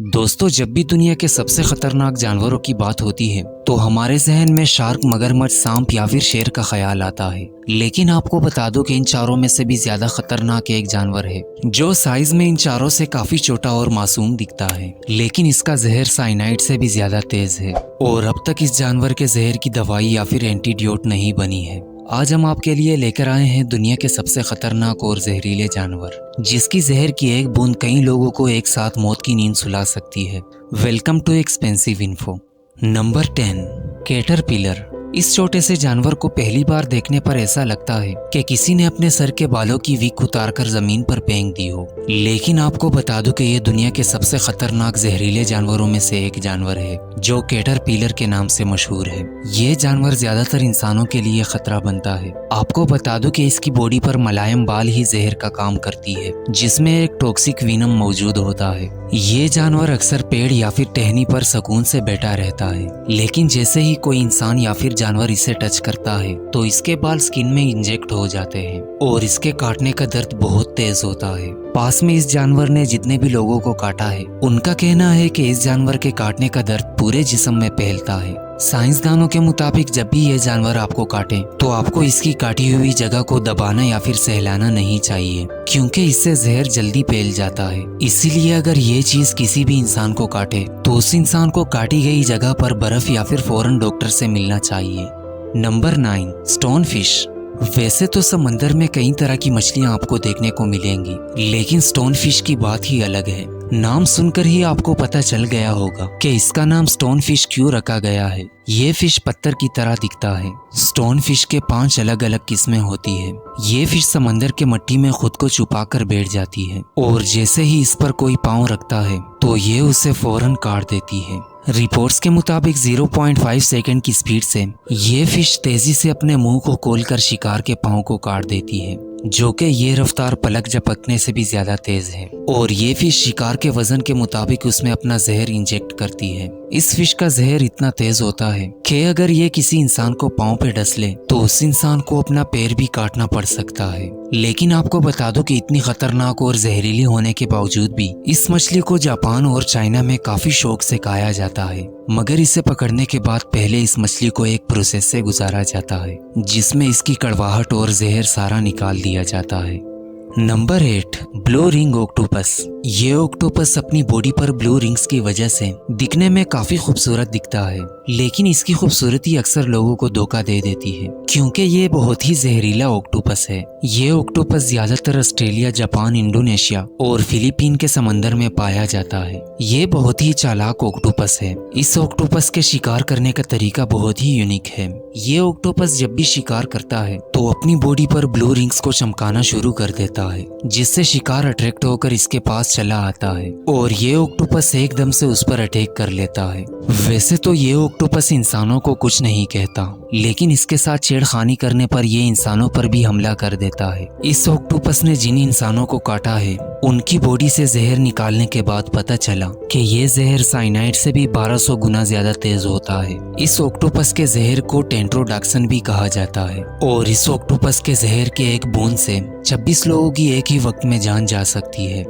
दोस्तों, जब भी दुनिया के सबसे खतरनाक जानवरों की बात होती है तो हमारे जहन में शार्क, मगरमच्छ, सांप या फिर शेर का ख्याल आता है। लेकिन आपको बता दो कि इन चारों में से भी ज्यादा खतरनाक एक जानवर है जो साइज में इन चारों से काफी छोटा और मासूम दिखता है, लेकिन इसका जहर साइनाइड से भी ज्यादा तेज है और अब तक इस जानवर के जहर की दवाई या फिर एंटीडोट नहीं बनी है। आज हम आपके लिए लेकर आए हैं दुनिया के सबसे खतरनाक और जहरीले जानवर, जिसकी जहर की एक बूंद कई लोगों को एक साथ मौत की नींद सुला सकती है। Welcome too expensive info. Number 10, caterpillar. इस छोटे से जानवर को पहली बार देखने पर ऐसा लगता है कि किसी ने अपने सर के बालों की विक उतारकर जमीन पर फेंक दी हो। लेकिन आपको बता दूं कि ये दुनिया के सबसे खतरनाक जहरीले जानवरों में से एक जानवर है जो कैटरपिलर के नाम से मशहूर है। ये जानवर ज्यादातर इंसानों के लिए खतरा बनता है। आपको बता दूं कि इसकी बॉडी पर मुलायम बाल ही जहर का काम करती है, जिसमें एक टॉक्सिक वीनम मौजूद होता है। ये जानवर अक्सर पेड़ या फिर टहनी पर सुकून से बैठा रहता है, लेकिन जैसे ही कोई इंसान या फिर जानवर इसे टच करता है तो इसके बाल स्किन में इंजेक्ट हो जाते हैं और इसके काटने का दर्द बहुत तेज होता है। पास में इस जानवर ने जितने भी लोगों को काटा है, उनका कहना है कि इस जानवर के काटने का दर्द पूरे जिस्म में फैलता है। साइंसदानों के मुताबिक जब भी ये जानवर आपको काटे तो आपको इसकी काटी हुई जगह को दबाना या फिर सहलाना नहीं चाहिए, क्योंकि इससे जहर जल्दी फैल जाता है। इसीलिए अगर ये चीज किसी भी इंसान को काटे तो उस इंसान को काटी गई जगह पर बर्फ या फिर फौरन डॉक्टर से मिलना चाहिए। Number 9, stone fish. वैसे तो समंदर में कई तरह की मछलियां आपको देखने को मिलेंगी, लेकिन स्टोन फिश की बात ही अलग है। नाम सुनकर ही आपको पता चल गया होगा कि इसका नाम स्टोन फिश क्यों रखा गया है। ये फिश पत्थर की तरह दिखता है। स्टोन फिश के 5 अलग अलग किस्में होती है। ये फिश समंदर के मिट्टी में खुद को छुपा कर बैठ जाती है और जैसे ही इस पर कोई पाँव रखता है तो ये उसे फौरन काट देती है। रिपोर्ट्स के मुताबिक 0.5 सेकंड की स्पीड से ये फिश तेजी से अपने मुंह को खोलकर शिकार के पाँव को काट देती है, जो कि ये रफ्तार पलक झपकने से भी ज्यादा तेज है। और ये फिश शिकार के वजन के मुताबिक उसमें अपना जहर इंजेक्ट करती है। इस फिश का जहर इतना तेज होता है कि अगर ये किसी इंसान को पाँव पे डस ले तो उस इंसान को अपना पैर भी काटना पड़ सकता है। लेकिन आपको बता दो कि इतनी खतरनाक और जहरीली होने के बावजूद भी इस मछली को जापान और चाइना में काफी शौक से खाया जाता है। मगर इसे पकड़ने के बाद पहले इस मछली को एक प्रोसेस से गुजारा जाता है, जिसमें इसकी कड़वाहट और जहर सारा निकाल दिया जाता है। Number 8, blue ring octopus. ये ऑक्टोपस अपनी बॉडी पर ब्लू रिंग्स की वजह से दिखने में काफी खूबसूरत दिखता है, लेकिन इसकी खूबसूरती अक्सर लोगों को धोखा दे देती है, क्योंकि ये बहुत ही जहरीला ऑक्टोपस है। ये ऑक्टोपस ज्यादातर ऑस्ट्रेलिया, जापान, इंडोनेशिया और फिलीपीन के समंदर में पाया जाता है। ये बहुत ही चालाक ऑक्टोपस है। इस ऑक्टोपस के शिकार करने का तरीका बहुत ही यूनिक है। ये ऑक्टोपस जब भी शिकार करता है तो अपनी बॉडी पर ब्लू रिंग्स को चमकाना शुरू कर देता है, जिससे शिकार अट्रैक्ट होकर इसके पास चला आता है और ये ऑक्टोपस एकदम से उस पर अटैक कर लेता है। वैसे तो ये ऑक्टोपस इंसानों को कुछ नहीं कहता, लेकिन इसके साथ छेड़खानी करने पर ये इंसानों पर भी हमला कर देता है। इस ऑक्टोपस ने जिन इंसानों को काटा है उनकी बॉडी से जहर निकालने के बाद पता चला कि ये जहर साइनाइड से भी 1200 गुना ज्यादा तेज होता है। इस ऑक्टोपस के जहर को टेंट्रोडॉक्सिन भी कहा जाता है और इस ऑक्टोपस के जहर के एक बूंद से 26 लोगों की एक ही वक्त में जान जा सकती है।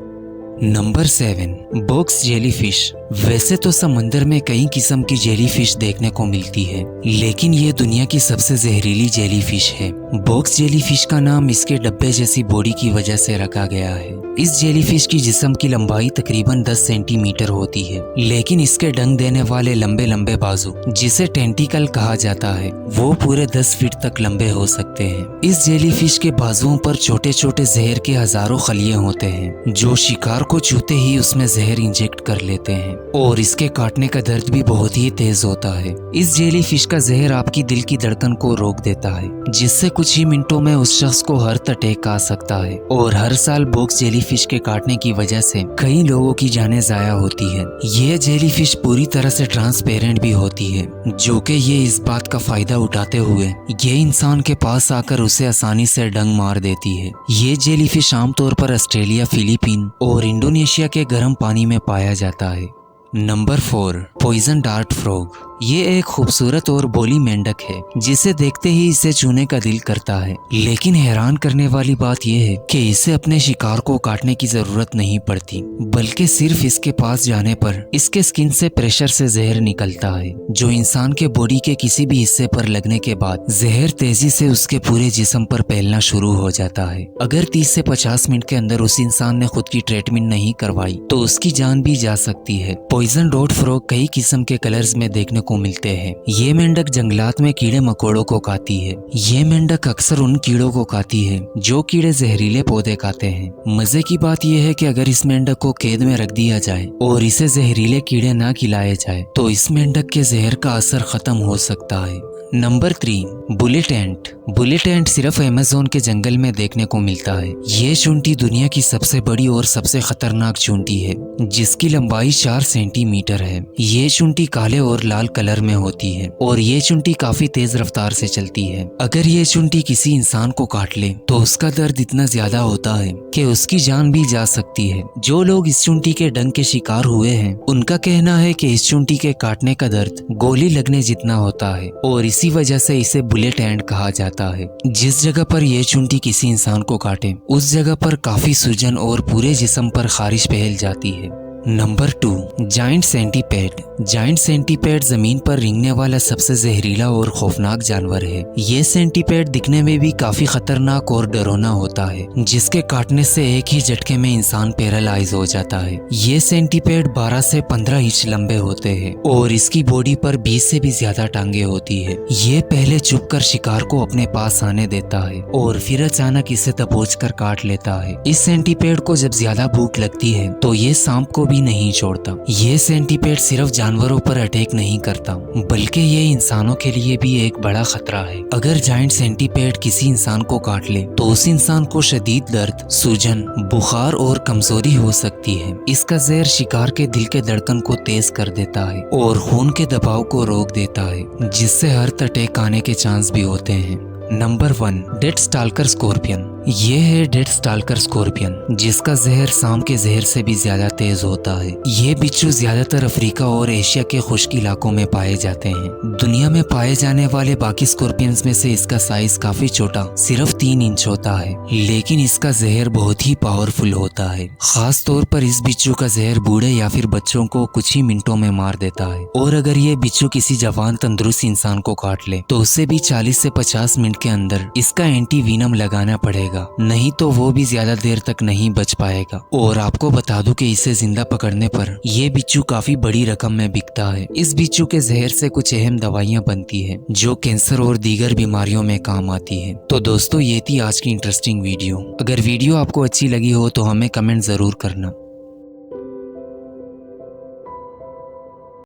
Number 7, box jellyfish. वैसे तो समंदर में कई किस्म की जेलीफिश देखने को मिलती है, लेकिन ये दुनिया की सबसे जहरीली जेलीफिश है। बॉक्स जेलीफिश का नाम इसके डब्बे जैसी बॉडी की वजह से रखा गया है। इस जेलीफिश की जिस्म की लंबाई तकरीबन 10 सेंटीमीटर होती है, लेकिन इसके डंक देने वाले लंबे लंबे बाजू, जिसे टेंटिकल कहा जाता है, वो पूरे 10 फीट तक लंबे हो सकते हैं। इस जेलीफिश के बाजुओं पर छोटे छोटे जहर के हजारों खलिए होते हैं, जो शिकार को छूते ही उसमें जहर इंजेक्ट कर लेते हैं और इसके काटने का दर्द भी बहुत ही तेज होता है। इस जेलीफिश का जहर आपकी दिल की धड़कन को रोक देता है, जिससे कुछ ही मिनटों में उस शख्स को हार्ट अटैक आ सकता है। और हर साल बॉक्स जेलीफिश के काटने की वजह से कई लोगों की जानें जाया होती है। ये जेलीफिश पूरी तरह से ट्रांसपेरेंट भी होती है, जो कि ये इस बात का फायदा उठाते हुए ये इंसान के पास आकर उसे आसानी से डंग मार देती है। ये जेलीफिश आमतौर पर ऑस्ट्रेलिया, फिलीपीन और इंडोनेशिया के गर्म पानी में पाया जाता है। Number 4, poison dart frog. ये एक खूबसूरत और बोली मेंढक है जिसे देखते ही इसे छूने का दिल करता है। लेकिन हैरान करने वाली बात यह है कि इसे अपने शिकार को काटने की जरूरत नहीं पड़ती, बल्कि सिर्फ इसके पास जाने पर इसके स्किन से प्रेशर से जहर निकलता है, जो इंसान के बॉडी के किसी भी हिस्से पर लगने के बाद जहर तेजी से उसके पूरे जिस्म पर फैलना शुरू हो जाता है। अगर 30 से 50 मिनट के अंदर उस इंसान ने खुद की ट्रीटमेंट नहीं करवाई तो उसकी जान भी जा सकती है। पॉइजन डार्ट फ्रॉग कई किस्म के कलर्स में देखने को मिलते हैं। ये मेंढक जंगलात में कीड़े मकोड़ों को खाती है। ये मेंढक अक्सर उन कीड़ों को खाती है जो कीड़े जहरीले पौधे खाते हैं। मजे की बात यह है कि अगर इस मेंढक को कैद में रख दिया जाए और इसे जहरीले कीड़े ना खिलाए जाए तो इस मेंढक के जहर का असर खत्म हो सकता है। नंबर 3, बुलेट एंट। बुलेट एंट सिर्फ अमेज़न के जंगल में देखने को मिलता है। ये चूंटी दुनिया की सबसे बड़ी और सबसे खतरनाक चूंटी है, जिसकी लंबाई 4 सेंटीमीटर है। ये चूंटी काले और लाल कलर में होती है और ये चूंटी काफी तेज रफ्तार से चलती है। अगर ये चूंटी किसी इंसान को काट ले तो उसका दर्द इतना ज्यादा होता है कि उसकी जान भी जा सकती है। जो लोग इस चूंटी के डंक के शिकार हुए हैं उनका कहना है कि इस चूंटी के काटने का दर्द गोली लगने जितना होता है और इसी वजह से इसे बुलेट एंट कहा जाता है। जिस जगह पर यह चूंटी किसी इंसान को काटे उस जगह पर काफी सूजन और पूरे जिस्म पर खारिश फैल जाती है। Number 2, giant centipede. Giant centipede जमीन पर रेंगने वाला सबसे जहरीला और खौफनाक जानवर है। ये सेंटीपेड दिखने में भी काफी खतरनाक और डरावना होता है, जिसके काटने से एक ही झटके में इंसान पैरालाइज हो जाता है। ये सेंटीपेड 12 से 15 इंच लंबे होते हैं और इसकी बॉडी पर 20 से भी ज्यादा टांगे होती है। ये पहले छुपकर शिकार को अपने पास आने देता है और फिर अचानक इसे दबोचकर काट लेता है। इस सेंटीपेड को जब ज्यादा भूख लगती है तो ये सांप को भी नहीं छोड़ता। ये सेंटीपेड सिर्फ जानवरों पर अटैक नहीं करता, बल्कि ये इंसानों के लिए भी एक बड़ा खतरा है। अगर जाइंट सेंटीपेड किसी इंसान को काट ले तो उस इंसान को शदीद दर्द, सूजन, बुखार और कमजोरी हो सकती है। इसका जहर शिकार के दिल के धड़कन को तेज कर देता है और खून के दबाव को रोक देता है, जिससे हार्ट अटैक आने के चांस भी होते हैं। Number 1, dead stalker scorpion. ये है डेड स्टाल्कर स्कॉर्पियन, जिसका जहर सांप के जहर से भी ज्यादा तेज होता है। ये बिच्छू ज्यादातर अफ्रीका और एशिया के खुश्क इलाकों में पाए जाते हैं। दुनिया में पाए जाने वाले बाकी स्कॉर्पियंस में से इसका साइज काफी छोटा, सिर्फ 3 इंच होता है, लेकिन इसका जहर बहुत ही पावरफुल होता है। खास तौर पर इस बिच्छू का जहर बूढ़े या फिर बच्चों को कुछ ही मिनटों में मार देता है और अगर ये बिच्छू किसी जवान तंदुरुस्त इंसान को काट ले तो उसे भी 40 से 50 मिनट के अंदर इसका एंटी वीनम लगाना पड़ेगा, नहीं तो वो भी ज्यादा देर तक नहीं बच पाएगा। और आपको बता दूं कि इसे जिंदा पकड़ने पर ये बिच्छू काफी बड़ी रकम में बिकता है। इस बिच्छू के जहर से कुछ अहम दवाइयां बनती है जो कैंसर और दीगर बीमारियों में काम आती है। तो दोस्तों, ये थी आज की इंटरेस्टिंग वीडियो। अगर वीडियो आपको अच्छी लगी हो तो हमें कमेंट जरूर करना।